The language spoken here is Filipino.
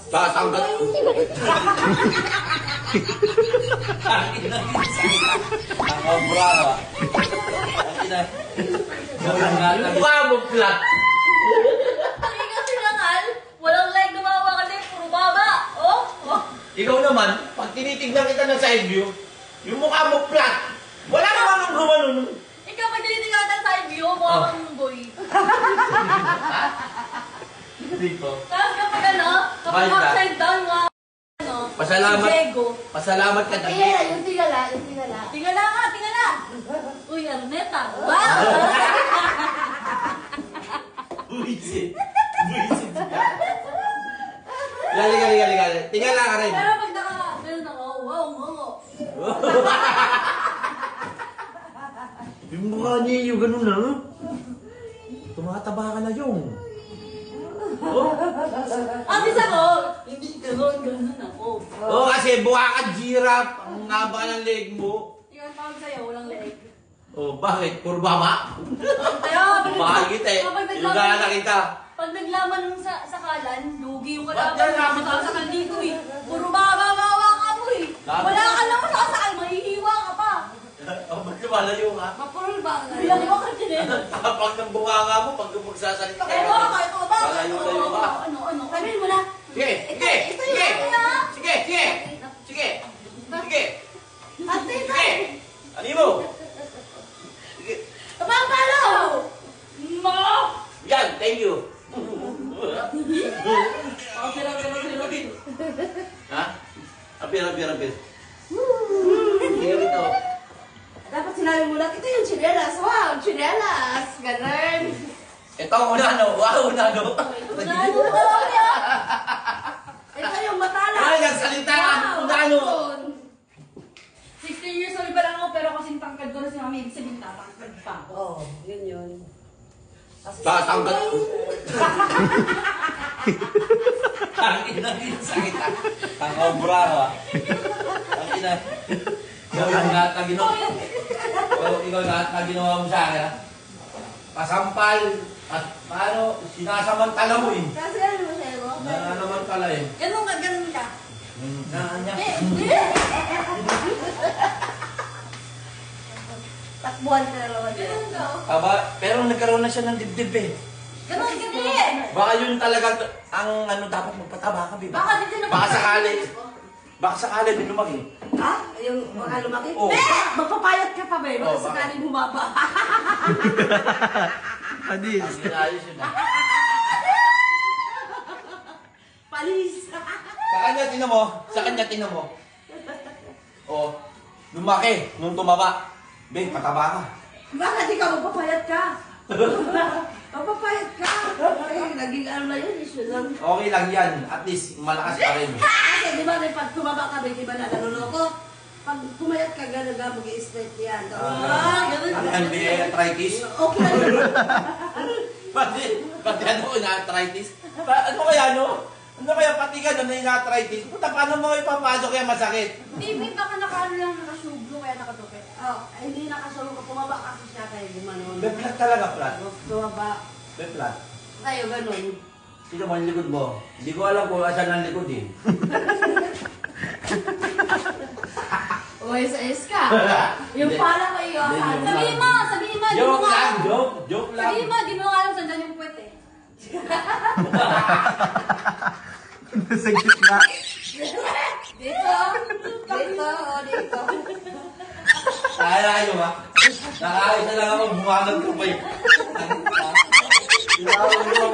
Tatanggal. Ang obra ka. Yung mukha mo flat. Hindi ka sinangal. Walang like gumawa ka din. Puro baba. Oh. Ikaw naman, pag tinitignan kita ng side view, yung mukha mo flat. Wala naman nung gumano. Ikaw pag tinitingnan ka ng side view, mukha kang boy. Dito. Tapos kapag kapag upside down, mga Pasalamat ka dati. Yung tingala. Tingala nga. Uy, Arneta. Wow! Buisit ka. Gali. Tingala ka rin. Pero pag ganun ako, wow, mongo. Yung mukha niya yung ganun na. Tumataba ka na yung. Abis ako, hindi ganun ako. Kasi buka ka giraffe. Ang haba ng leg mo. Yung tawag sa'yo, walang leg. Bakit? Puro baba? Kaya, Mahal kita eh. Yung gana kita. Pag naglaman sa kalan, lugi yung Ba't kalaban. yan namin Masasakal dito eh. Puro baba ka mo eh. Wala ka lang masasakal, mahihiwa ka pa. Ba't lumalayo ka? Mapurol ba? Bilang mo ka din eh. Tapang ng bunganga mo pag magsasalita ka. Ito ba? Malayo-layo ka. Ano? Sabihin mo na. Sige. Ano mo? Sige. Palo! No! Yan, thank you. Apir. Ha? Apir. Sige ito. Dapat sinabi mo lang, ito yung chinelas. Wow, chinelas. Ganun. Ito ang unano. Wow, unano. Ito yung matala. Ay, nagsalita ka. Unano. 16 years old pa lang ako, pero kasing tangkad ko na si Mami, ibig sabihin tatangkad pa. Oo, yun. Tatanggal. Tangina din sa kita. Tangobra ka. Tangina. Ikaw yung lahat na ginawa. Ikaw lahat na ginawa mo sa akin, ha? Pasampal. At paano, sinasamantala mo eh. Kasi ano mo sa'yo mo? Nanamantala eh. Ganun ka. Takbuhan ka na naman. Ganun ka. Pero nagkaroon na siya ng dibdib eh. Ganun ka din. Baka yun talaga ang dapat magpataba ka, Biba. Baka dito na Baka sakali din lumaki. Ha? Yung mga lumaki? Oo. Magpapayat ka pa ba? Baka Oo, sakaling bumaba. Adis. Ang ayos yun ah. Palis. Sa kanya tinan mo. Lumaki nung tumaba. Be, pataba ka. Baka di ka magpapayat ka. Magpapayat ka. Ay, naging ano na yun. Issue lang. Okay lang yan. At least malakas pa rin. Kasi di ba pag tumaba ka, di ba na naluloko? Pag pumayat ka, gano'n ka mag-i-straight yan. ganun ka. Ang NBA arthritis. Okay lang yun. Pati ano, na-arthritis? Ano kaya Ano kaya pati ka na na-arthritis? Puta, paano mo ipapasok kaya masakit? Baby, baka nakasublo kaya nakatupit. Hindi nakasulong ka, pumaba kasi siya kayo gumanon. Be, flat talaga, flat. Tumaba. Be, flat. Tayo, gano'n. Sino mo yung likod mo? Hindi ko alam kung asan ang likod eh. OSS ka. Yung pala ko iyo. Sabihin mo, di mo Joke nga lang, alam. joke lang. Sabihin mo, di mo nga alam saan dyan yung puwet eh. Nasa gitna. Dito. Ayaw ba? Nakaayos na lang ako, bumanag ka pa eh. Ilaw mo